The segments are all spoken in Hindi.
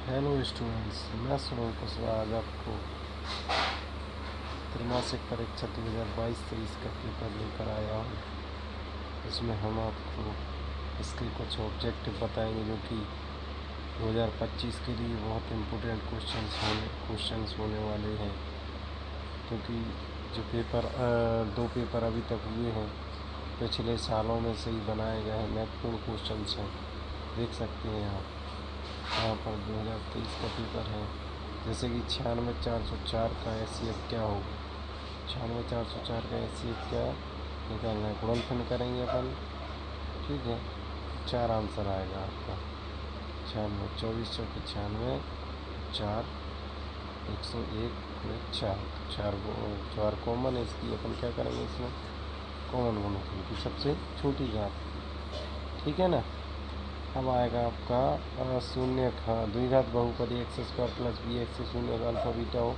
हेलो स्टूडेंट्स, मैं सुनील कुशवाहा आज आपको त्रैमासिक परीक्षा 2022-23 का पेपर लेकर आया हूँ। इसमें हम आपको इसके कुछ ऑब्जेक्टिव बताएंगे जो कि 2025 के लिए बहुत इम्पोर्टेंट क्वेश्चंस होने वाले हैं, क्योंकि जो दो पेपर अभी तक हुए हैं पिछले सालों में से ही बनाए गए हैं, महत्वपूर्ण क्वेश्चंस हैं। देख सकते हैं आप यहाँ पर 2023 का पेपर है, जैसे कि 96,404 का एचसीएफ क्या होगा। 96,404 का एचसीएफ क्या निकालना है, गुणनफल करेंगे अपन। ठीक है, 4 आंसर आएगा आपका। 96, 24 चौके 96, 4, 101 में 4 कॉमन है, इसकी अपन क्या करेंगे, इसमें कॉमन गुणनफल की सबसे छोटी घात। ठीक है ना। अब आएगा आपका शून्य द्विघात बहुपदी x square plus B x से शून्य का अल्फा बीटा हो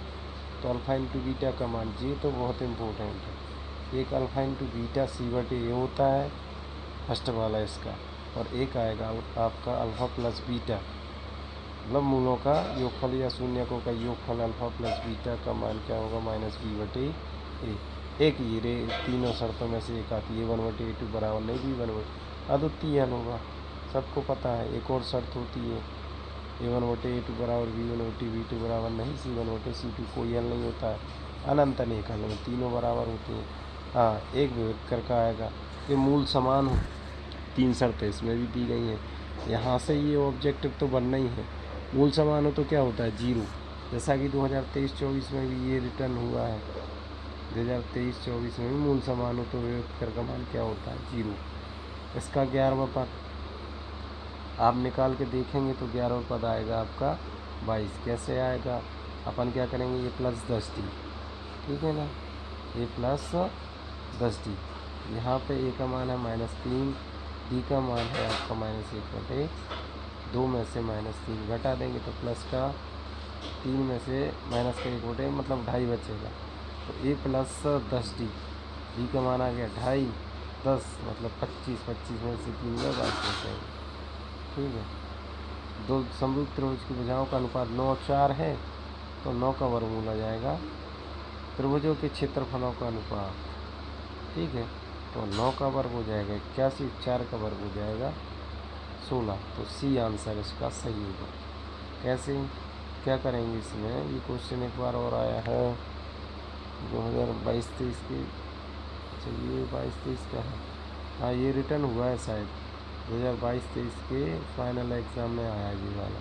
तो अल्फा इंटू बीटा का मान जी, तो बहुत इम्पोर्टेंट है। एक अल्फा इंटू बीटा c/a होता है फर्स्ट वाला इसका, और एक आएगा आपका अल्फा प्लस बीटा, मतलब मूलों का योगफल या शून्यकों का योगफल अल्फा प्लस बीटा का मान क्या होगा, -b/a। एक ये तीनों शर्तों में से एक आती है, 1/a2 बराबर नहीं b1 अद्वितीय हल होगा, सबको पता है। एक और शर्त होती है, a1/a2 बराबर b1/b2 बराबर नहीं c1/c2, कोई हल नहीं होता है, अनंत अनेक हल में तीनों बराबर होते हैं। हाँ, एक विभेदकर का आएगा कि मूल समान हो, 3 शर्तें इसमें भी दी गई हैं। यहाँ से ये ऑब्जेक्टिव तो बनना ही है। मूल समान हो तो क्या होता है, 0, जैसा कि 2023-24 में भी ये रिटर्न हुआ है। 2023-24 में भी मूल समान हो तो विभेदकर का मान क्या होता है, 0। इसका 11वां पद आप निकाल के देखेंगे तो 11वां पद आएगा आपका 22। कैसे आएगा, अपन क्या करेंगे, ये प्लस 10d, ठीक है ना, ये प्लस 10d। यहाँ पे a का मान है -3, d का मान है आपका -1/2 में से -3 घटा देंगे तो प्लस का 3 में से माइनस का 1/2 मतलब 2.5 बचेगा। तो a प्लस 10d, d का मान आ गया 2.5, 10 मतलब 25, 25 में से 3 में 22 बचेगा। ठीक है, दो समरूप त्रिभुज की भुजाओं का अनुपात 9 और 4 है तो 9 का वर्गमूल आ जाएगा त्रिभुजों के क्षेत्रफलों का अनुपात। ठीक है, तो 9 का वर्ग हो जाएगा 81, 4 का वर्ग हो जाएगा 16, तो सी आंसर इसका सही होगा। कैसे क्या करेंगे इसमें, ये क्वेश्चन एक बार और आया है 2022-23 की। अच्छा, ये 22-23 का है, हाँ ये रिटर्न हुआ है शायद 2022-23 के फाइनल एग्ज़ाम में आया ये वाला।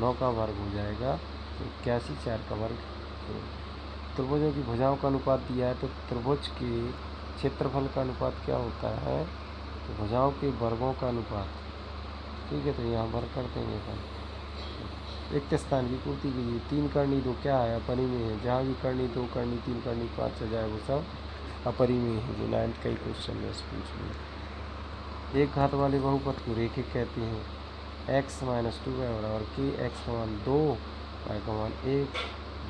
9 का वर्ग हो जाएगा 81, 4 का वर्ग। त्रिभुजों की भुजाओं का अनुपात दिया है तो त्रिभुज के क्षेत्रफल का अनुपात क्या होता है, तो भुजाओं के वर्गों का अनुपात। ठीक है, तो यहाँ वर्ग कर देंगे अपन। रिक्त स्थान की पूर्ति के लिए 3 करनी 2 क्या है, अपरिमेय है। जहाँ भी करनी 2 करनी 3 करनी 5 आ जाए वो सब अपरिमेय है, जो 9th का ही क्वेश्चन में पूछ लिया। एक घात वाले बहुपद को रेखिक कहते हैं। x - 2y बराबर k, x का मान 2, y का मान 1,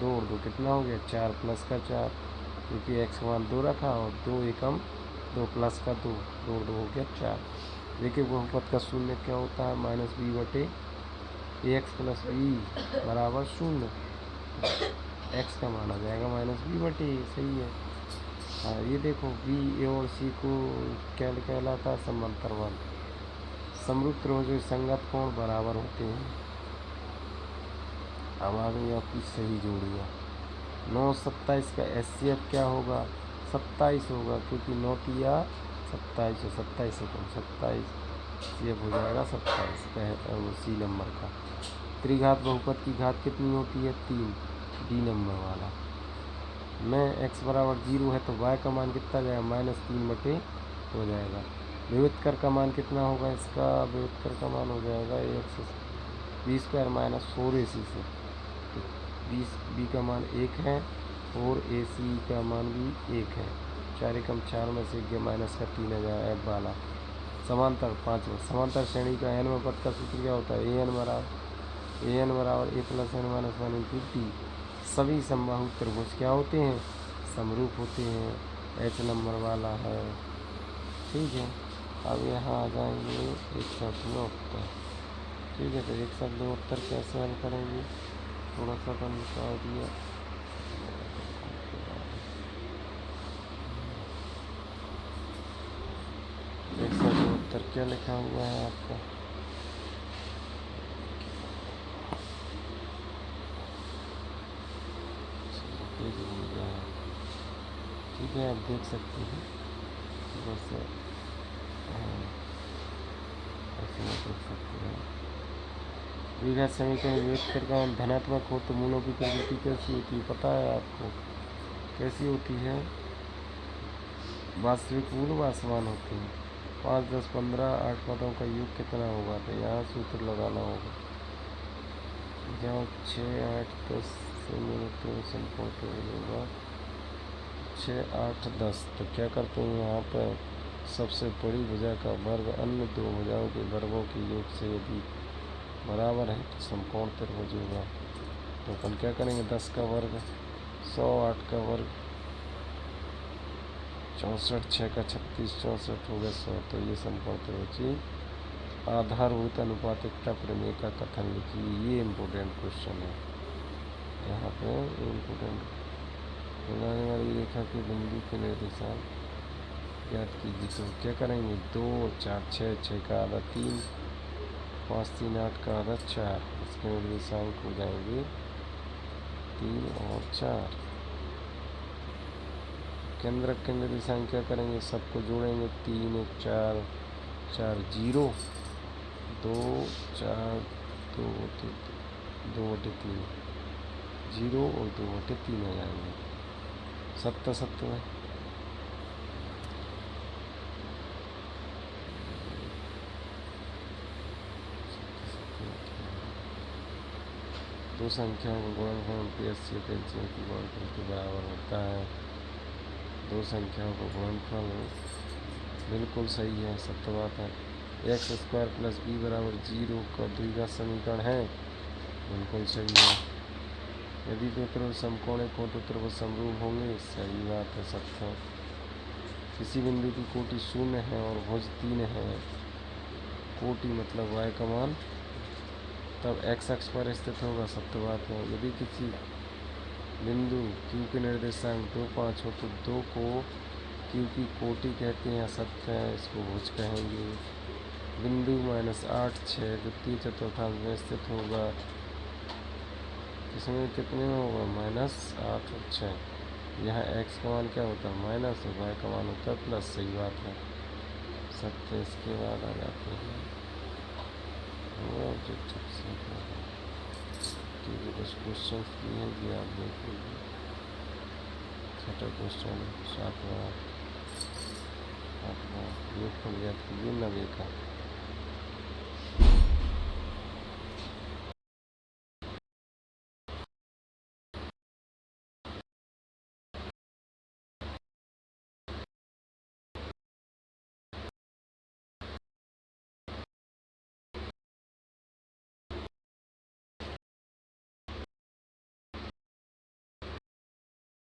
2 और 2 कितना हो गया 4 प्लस का 4, क्योंकि x का मान 2 रखा और 2 एकम 2 प्लस का 2, 2 और 2 हो गया 4। रेखिक बहुपद का शून्य क्या होता है, -b/ax + b बराबर 0। x का मान आ जाएगा -b/a, सही है। हाँ, ये देखो b, a और c को क्या कहलाता है, समांतर बल। समरूप त्रिभुजों के संगत कोण बराबर होते हैं। अब आ गई आपकी सही जोड़ियाँ। 9, 27 का एचसीएफ क्या होगा, 27 होगा, क्योंकि 9 तिया 27 और 27 से कम 27 एचसीएफ हो जाएगा 27 का सी नंबर का। त्रिघात बहुपद की घात कितनी होती है, 3, डी नंबर वाला। में x बराबर 0 है तो y का मान कितना जाएगा, -3/, हो जाएगा। विभेदकर का मान कितना होगा, इसका विभेदकर का मान हो जाएगा b² - 4ac से। b का मान 1 है और ac का मान भी 1 है। 4 एकम 4 में से माइनस का 3 आ जाएगा f वाला। समांतर 5, समांतर श्रेणी का n पद का सूत्र क्या होता है, an बराबर a + n - 1 × d। सभी समबाहु त्रिभुज क्या होते हैं, समरूप होते हैं, h नंबर वाला है। ठीक है, अब यहाँ आ जाएंगे एक शर्त में उत्तर। ठीक है, तो एक साथ दो उत्तर कैसे हल करेंगे, थोड़ा सा तो निकाल दिया। एक साथ दो उत्तर क्या लिखा हुआ है आपका, ठीक है, आप देख सकते हैं बस। हाँ, ऐसे आप देख सकते हैं। द्विघात समीकरण विवेक का धनात्मक हो तो मूलों की प्रवृत्ति कैसी होती है, पता है आपको कैसी होती है, वास्तविक मूल वासमान होते हैं। 5, 10, 15 8 पदों का योग कितना होगा, तो यहाँ सूत्र लगाना होगा। जहाँ 6, 8, 10 से मेरे तो संपर्क होगा 6, 8, 10। तो क्या करते हैं यहाँ पर सबसे बड़ी भुजा का वर्ग अन्य दो भुजाओं के वर्गों के योग से यदि बराबर है तो समकोण त्रिभुज होगा। तो अपन क्या करेंगे, 10 का वर्ग 100, 8 का वर्ग 64, 6 का 36, 64 हो गया 100। तो ये समकोण त्रिभुज आधारभूत अनुपातिकता प्रमेय का कथन लिखिए। ये इम्पोर्टेंट क्वेश्चन है यहाँ पे। इम्पोर्टेंट बनाने वाली रेखा के बिंदु के निर्देशांक ज्ञात कीजिए। तो क्या करेंगे, 2, 4, 6, 6 का आधा 3, 5, 3, 8 का आधा 4। इसके निर्देशांक हो जाएंगे 3 और 4। केंद्रक के निर्देशांक क्या करेंगे, सबको जोड़ेंगे 3, 1, 4, 4, 0, 2, 4, 2, 2/3, 0 और 2/3 हो जाएंगे। 7 7 में दो संख्याओं का गुणनफल PSC एलसीएम की गुणनफल के बराबर होता है। दो संख्याओं का गुणनफल बिल्कुल सही है, सत्य बात है। x² + b = 0 का द्विघात समीकरण है, बिल्कुल सही है। यदि दो त्रिभुज समकोणिक हो तो त्रिभुज समरूप होंगे, सही बात है, सत्य है। किसी बिंदु की कोटि 0 है और भुज 3 है, कोटि मतलब y का मान, तब x अक्ष पर स्थित होगा, सत्य बात है। यदि किसी बिंदु q के निर्देशांक 2, 5 हो तो 2 को q की कोटि कहते हैं, सत्य है, इसको भुज कहेंगे। बिंदु -8, 6 द्वितीय चतुर्थांश में स्थित होगा, इसमें कितने में होगा, -8 और 6। यहाँ x का मान क्या होता है, माइनस, और y का मान होता है प्लस, सही बात है, सत्य। इसके बाद आ जाते हैं ऑब्जेक्टिव से, ठीक है, कुछ क्वेश्चन दिए हैं कि आप देख लीजिए। छठा क्वेश्चन 7वां 8वां, ये खुल गया 90 का।